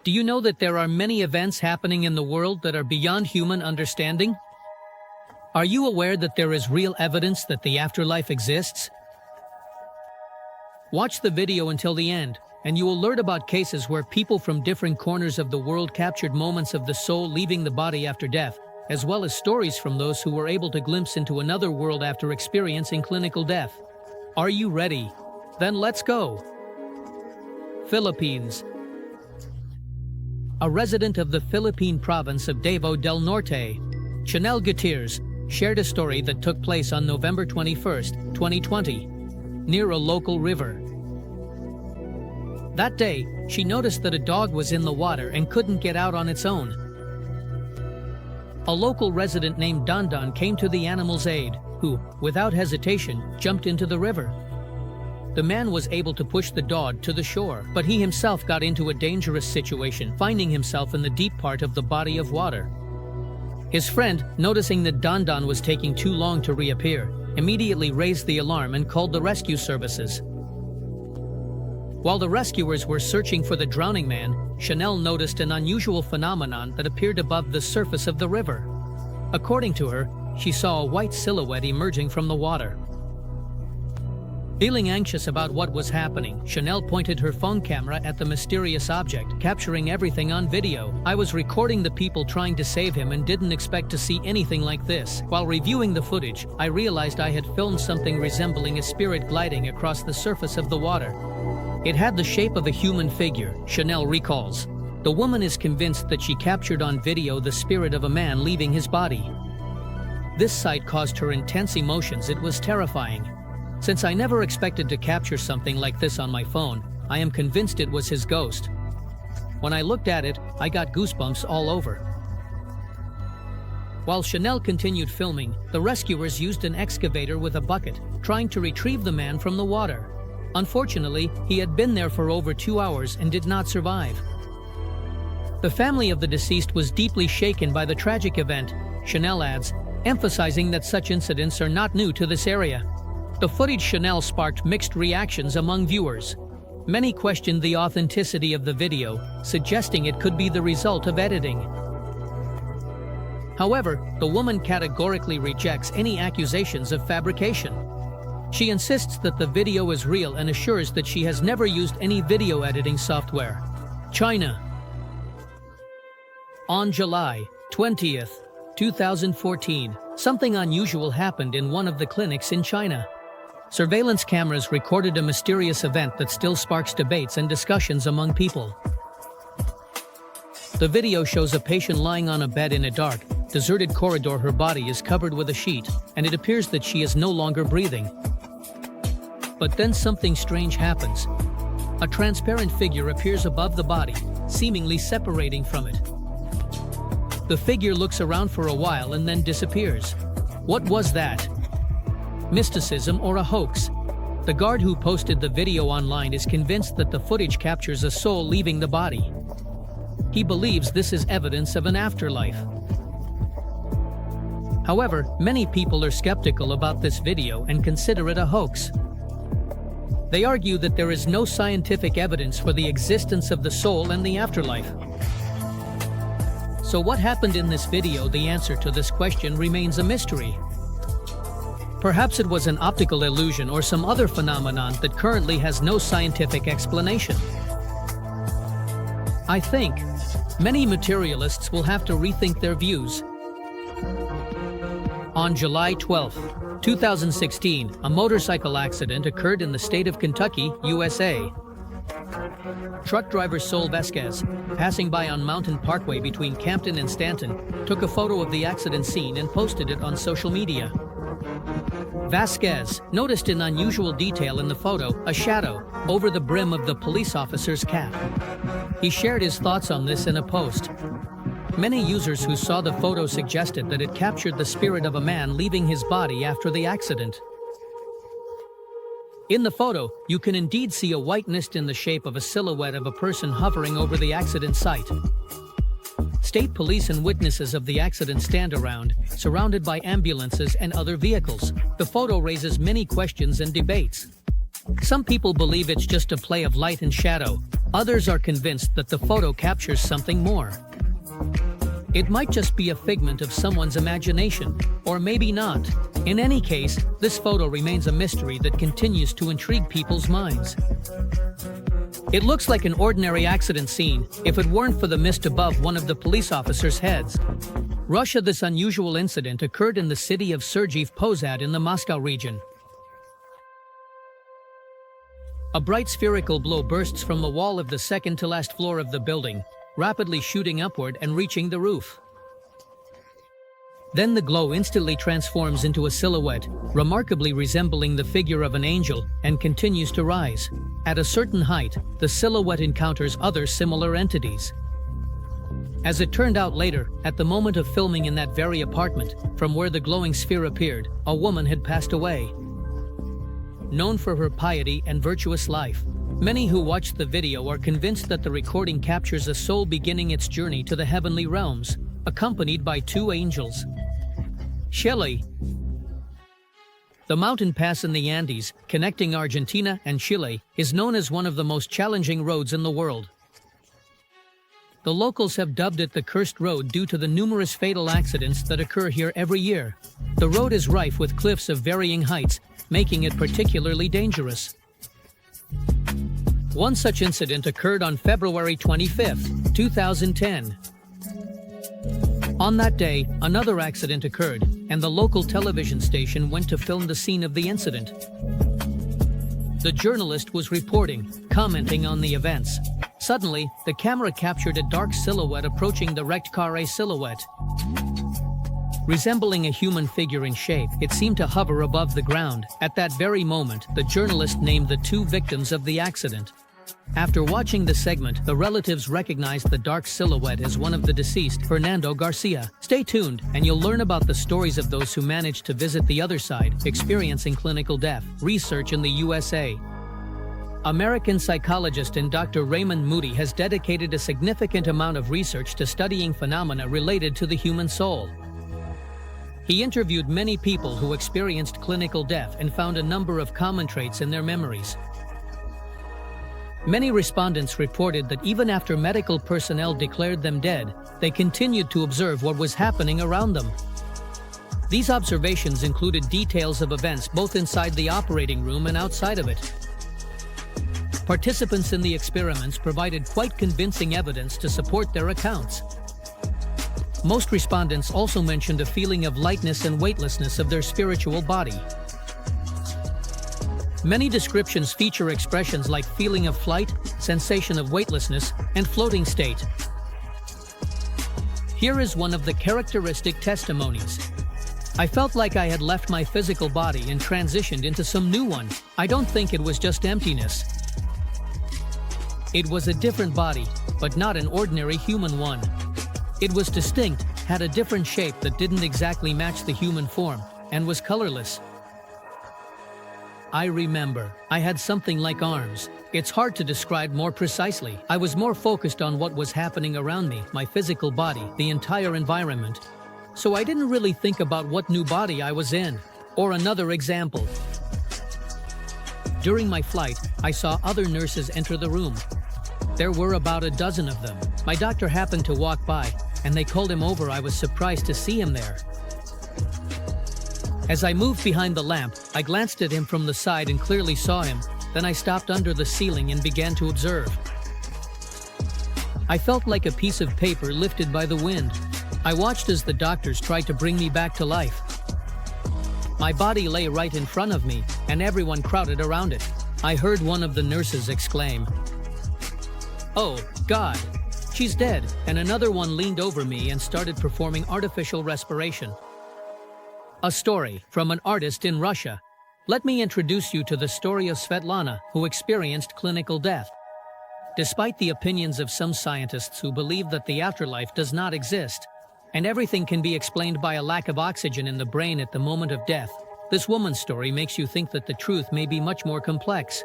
Do you know that there are many events happening in the world that are beyond human understanding? Are you aware that there is real evidence that the afterlife exists? Watch the video until the end, and you will learn about cases where people from different corners of the world captured moments of the soul leaving the body after death, as well as stories from those who were able to glimpse into another world after experiencing clinical death. Are you ready? Then let's go. Philippines. A resident of the Philippine province of Davao del Norte, Chanel Gutierrez, shared a story that took place on November 21, 2020, near a local river. That day, she noticed that a dog was in the water and couldn't get out on its own. A local resident named Dandan came to the animal's aid, who, without hesitation, jumped into the river. The man was able to push the dog to the shore, but he himself got into a dangerous situation, finding himself in the deep part of the body of water. His friend, noticing that Dandan was taking too long to reappear, immediately raised the alarm and called the rescue services. While the rescuers were searching for the drowning man, Chanel noticed an unusual phenomenon that appeared above the surface of the river. According to her, she saw a white silhouette emerging from the water. Feeling anxious about what was happening, Chanel pointed her phone camera at the mysterious object, capturing everything on video. "I was recording the people trying to save him and didn't expect to see anything like this. While reviewing the footage, I realized I had filmed something resembling a spirit gliding across the surface of the water. It had the shape of a human figure," Chanel recalls. The woman is convinced that she captured on video the spirit of a man leaving his body. This sight caused her intense emotions. "It was terrifying. Since I never expected to capture something like this on my phone, I am convinced it was his ghost. When I looked at it, I got goosebumps all over." While Chanel continued filming, the rescuers used an excavator with a bucket, trying to retrieve the man from the water. Unfortunately, he had been there for over 2 hours and did not survive. The family of the deceased was deeply shaken by the tragic event, Chanel adds, emphasizing that such incidents are not new to this area. The footage Chanel sparked mixed reactions among viewers. Many questioned the authenticity of the video, suggesting it could be the result of editing. However, the woman categorically rejects any accusations of fabrication. She insists that the video is real and assures that she has never used any video editing software. China. On July 20th, 2014, something unusual happened in one of the clinics in China. Surveillance cameras recorded a mysterious event that still sparks debates and discussions among people. The video shows a patient lying on a bed in a dark, deserted corridor. Her body is covered with a sheet, and it appears that she is no longer breathing. But then something strange happens. A transparent figure appears above the body, seemingly separating from it. The figure looks around for a while and then disappears. What was that? Mysticism or a hoax? The guard who posted the video online is convinced that the footage captures a soul leaving the body. He believes this is evidence of an afterlife. However, many people are skeptical about this video and consider it a hoax. They argue that there is no scientific evidence for the existence of the soul and the afterlife. So what happened in this video? The answer to this question remains a mystery. Perhaps it was an optical illusion or some other phenomenon that currently has no scientific explanation. I think many materialists will have to rethink their views. On July 12, 2016, a motorcycle accident occurred in the state of Kentucky, USA. Truck driver Sol Vasquez, passing by on Mountain Parkway between Campton and Stanton, took a photo of the accident scene and posted it on social media. Vasquez noticed an unusual detail in the photo, a shadow over the brim of the police officer's cap. He shared his thoughts on this in a post. Many users who saw the photo suggested that it captured the spirit of a man leaving his body after the accident. In the photo, you can indeed see a white mist in the shape of a silhouette of a person hovering over the accident site. State police and witnesses of the accident stand around, surrounded by ambulances and other vehicles. The photo raises many questions and debates. Some people believe it's just a play of light and shadow, Others are convinced that the photo captures something more. It might just be a figment of someone's imagination, or maybe not. In any case, this photo remains a mystery that continues to intrigue people's minds. It looks like an ordinary accident scene if it weren't for the mist above one of the police officers' heads. Russia. This unusual incident occurred in the city of Sergiev Posad in the Moscow region. A bright spherical glow bursts from the wall of the second-to-last floor of the building, rapidly shooting upward and reaching the roof. Then the glow instantly transforms into a silhouette, remarkably resembling the figure of an angel, and continues to rise. At a certain height, the silhouette encounters other similar entities. As it turned out later, at the moment of filming in that very apartment, from where the glowing sphere appeared, a woman had passed away. Known for her piety and virtuous life, many who watched the video are convinced that the recording captures a soul beginning its journey to the heavenly realms, accompanied by two angels. Chile. The mountain pass in the Andes, connecting Argentina and Chile, is known as one of the most challenging roads in the world. The locals have dubbed it the Cursed Road due to the numerous fatal accidents that occur here every year. The road is rife with cliffs of varying heights, making it particularly dangerous. One such incident occurred on February 25, 2010. On that day, another accident occurred, and the local television station went to film the scene of the incident. The journalist was reporting, commenting on the events. Suddenly, the camera captured a dark silhouette approaching the wrecked car. A silhouette resembling a human figure in shape, it seemed to hover above the ground. At that very moment, the journalist named the two victims of the accident. After watching the segment, the relatives recognized the dark silhouette as one of the deceased, Fernando Garcia. Stay tuned, and you'll learn about the stories of those who managed to visit the other side, experiencing clinical death. Research in the USA. American psychologist and Dr. Raymond Moody has dedicated a significant amount of research to studying phenomena related to the human soul. He interviewed many people who experienced clinical death and found a number of common traits in their memories. Many respondents reported that even after medical personnel declared them dead, they continued to observe what was happening around them. These observations included details of events both inside the operating room and outside of it. Participants in the experiments provided quite convincing evidence to support their accounts. Most respondents also mentioned a feeling of lightness and weightlessness of their spiritual body. Many descriptions feature expressions like feeling of flight, sensation of weightlessness, and floating state. Here is one of the characteristic testimonies. I felt like I had left my physical body and transitioned into some new one. I don't think it was just emptiness. It was a different body, but not an ordinary human one. It was distinct, had a different shape that didn't exactly match the human form, and was colorless. I remember, I had something like arms. It's hard to describe more precisely. I was more focused on what was happening around me, my physical body, the entire environment. So I didn't really think about what new body I was in. Or another example. During my flight, I saw other nurses enter the room. There were about a dozen of them. My doctor happened to walk by, and they called him over. I was surprised to see him there. As I moved behind the lamp, I glanced at him from the side and clearly saw him. Then I stopped under the ceiling and began to observe. I felt like a piece of paper lifted by the wind. I watched as the doctors tried to bring me back to life. My body lay right in front of me, and everyone crowded around it. I heard one of the nurses exclaim, "Oh, God, she's dead," and another one leaned over me and started performing artificial respiration. A story from an artist in Russia. Let me introduce you to the story of Svetlana, who experienced clinical death. Despite the opinions of some scientists who believe that the afterlife does not exist, and everything can be explained by a lack of oxygen in the brain at the moment of death, this woman's story makes you think that the truth may be much more complex.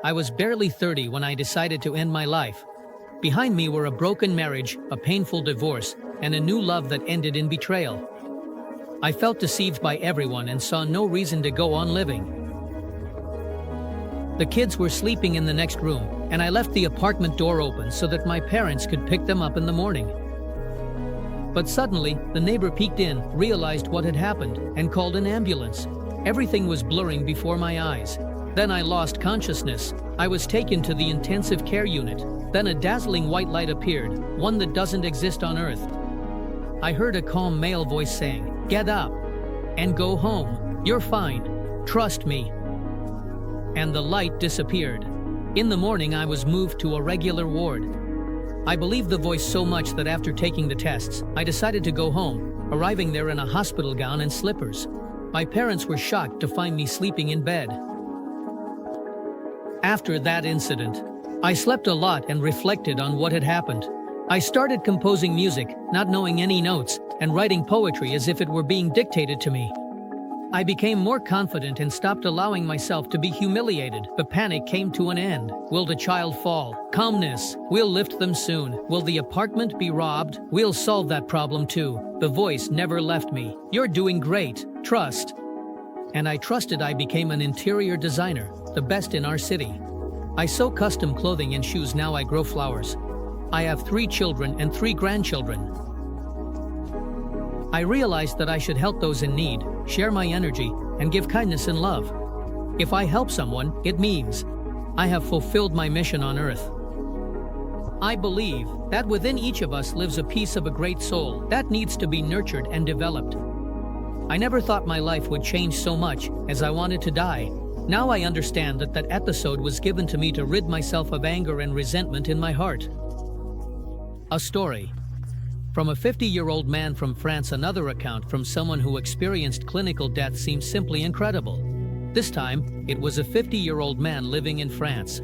I was barely 30 when I decided to end my life. Behind me were a broken marriage, a painful divorce, and a new love that ended in betrayal. I felt deceived by everyone and saw no reason to go on living. The kids were sleeping in the next room, and I left the apartment door open so that my parents could pick them up in the morning. But suddenly, the neighbor peeked in, realized what had happened, and called an ambulance. Everything was blurring before my eyes. Then I lost consciousness. I was taken to the intensive care unit. Then a dazzling white light appeared, one that doesn't exist on Earth. I heard a calm male voice saying, "Get up and go home. You're fine. Trust me." And the light disappeared. In the morning, I was moved to a regular ward. I believed the voice so much that after taking the tests, I decided to go home, arriving there in a hospital gown and slippers. My parents were shocked to find me sleeping in bed. After that incident, I slept a lot and reflected on what had happened. I started composing music, not knowing any notes, and writing poetry as if it were being dictated to me. I became more confident and stopped allowing myself to be humiliated. The panic came to an end. Will the child fall? Calmness. We'll lift them soon. Will the apartment be robbed? We'll solve that problem too. The voice never left me. You're doing great. Trust. And I trusted. I became an interior designer, the best in our city. I sew custom clothing and shoes. Now I grow flowers. I have 3 children and 3 grandchildren. I realized that I should help those in need, share my energy, and give kindness and love. If I help someone, it means I have fulfilled my mission on Earth. I believe that within each of us lives a piece of a great soul that needs to be nurtured and developed. I never thought my life would change so much as I wanted to die. Now I understand that that episode was given to me to rid myself of anger and resentment in my heart. A story. From a 50-year-old man from France. Another account from someone who experienced clinical death seems simply incredible. This time, it was a 50-year-old man living in France.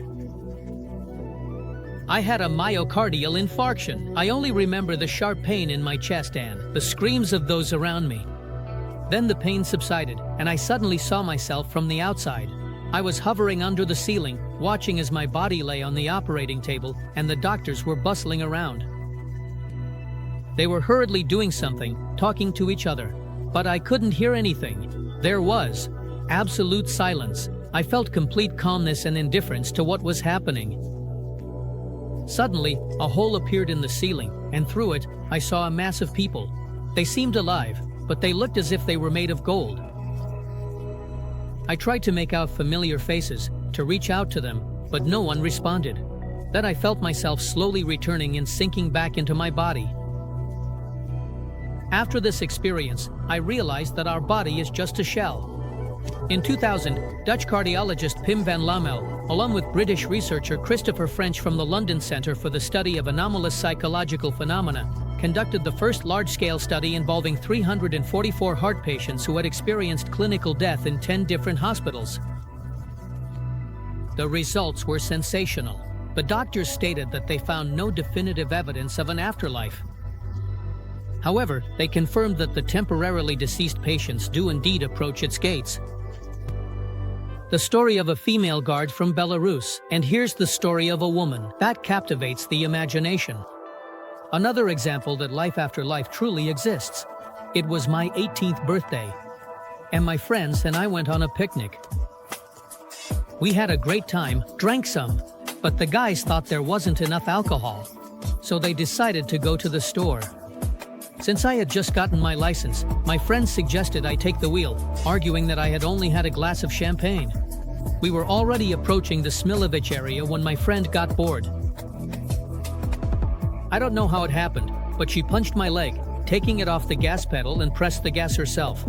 I had a myocardial infarction. I only remember the sharp pain in my chest and the screams of those around me. Then the pain subsided, and I suddenly saw myself from the outside. I was hovering under the ceiling, watching as my body lay on the operating table, and the doctors were bustling around. They were hurriedly doing something, talking to each other, but I couldn't hear anything. There was absolute silence. I felt complete calmness and indifference to what was happening. Suddenly, a hole appeared in the ceiling, and through it, I saw a mass of people. They seemed alive, but they looked as if they were made of gold. I tried to make out familiar faces, to reach out to them, but no one responded. Then I felt myself slowly returning and sinking back into my body. After this experience, I realized that our body is just a shell. In 2000, Dutch cardiologist Pim van Lommel, along with British researcher Christopher French from the London Center for the Study of Anomalous Psychological Phenomena, conducted the first large-scale study involving 344 heart patients who had experienced clinical death in 10 different hospitals. The results were sensational. The doctors stated that they found no definitive evidence of an afterlife. However, they confirmed that the temporarily deceased patients do indeed approach its gates. The story of a female guard from Belarus, and here's the story of a woman that captivates the imagination. Another example that life after life truly exists. It was my 18th birthday, and my friends and I went on a picnic. We had a great time, drank some, but the guys thought there wasn't enough alcohol, so they decided to go to the store. Since I had just gotten my license, my friends suggested I take the wheel, arguing that I had only had a glass of champagne. We were already approaching the Smilovich area when my friend got bored. I don't know how it happened, but she punched my leg, taking it off the gas pedal and pressed the gas herself.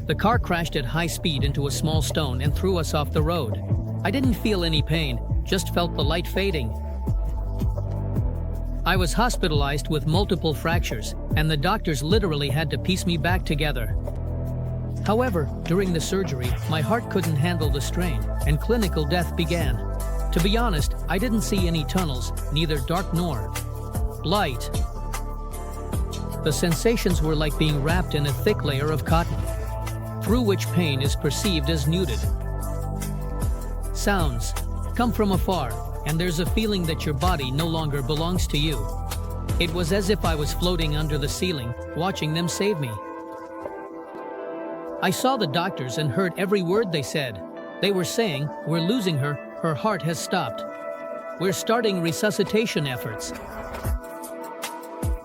The car crashed at high speed into a small stone and threw us off the road. I didn't feel any pain, just felt the light fading. I was hospitalized with multiple fractures, and the doctors literally had to piece me back together. However, during the surgery, my heart couldn't handle the strain, and clinical death began. To be honest, I didn't see any tunnels, neither dark nor light. The sensations were like being wrapped in a thick layer of cotton, through which pain is perceived as muted. Sounds come from afar, and there's a feeling that your body no longer belongs to you. It was as if I was floating under the ceiling, watching them save me. I saw the doctors and heard every word they said. They were saying, "We're losing her, her heart has stopped. We're starting resuscitation efforts."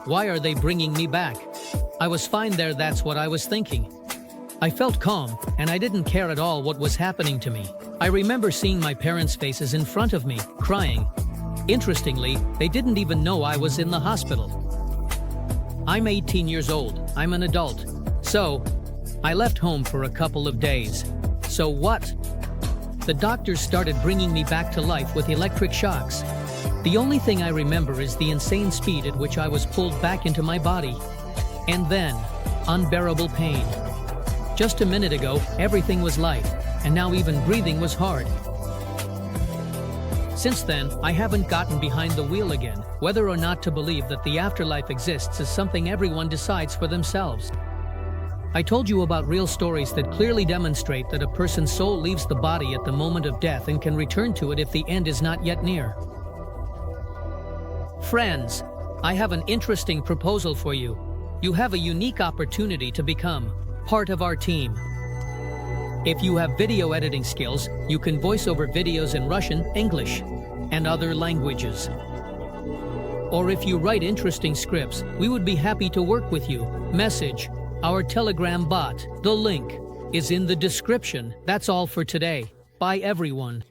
Why are they bringing me back? I was fine there, that's what I was thinking. I felt calm, and I didn't care at all what was happening to me. I remember seeing my parents' faces in front of me, crying. Interestingly, they didn't even know I was in the hospital. I'm 18 years old, I'm an adult. So, I left home for a couple of days. So what? The doctors started bringing me back to life with electric shocks. The only thing I remember is the insane speed at which I was pulled back into my body. And then, unbearable pain. Just a minute ago, everything was light, and now even breathing was hard. Since then, I haven't gotten behind the wheel again. Whether or not to believe that the afterlife exists is something everyone decides for themselves. I told you about real stories that clearly demonstrate that a person's soul leaves the body at the moment of death and can return to it if the end is not yet near. Friends, I have an interesting proposal for you. You have a unique opportunity to become part of our team. If you have video editing skills, you can voice over videos in Russian, English, and other languages. Or if you write interesting scripts, we would be happy to work with you. Message our Telegram bot. The link is in the description. That's all for today. Bye everyone.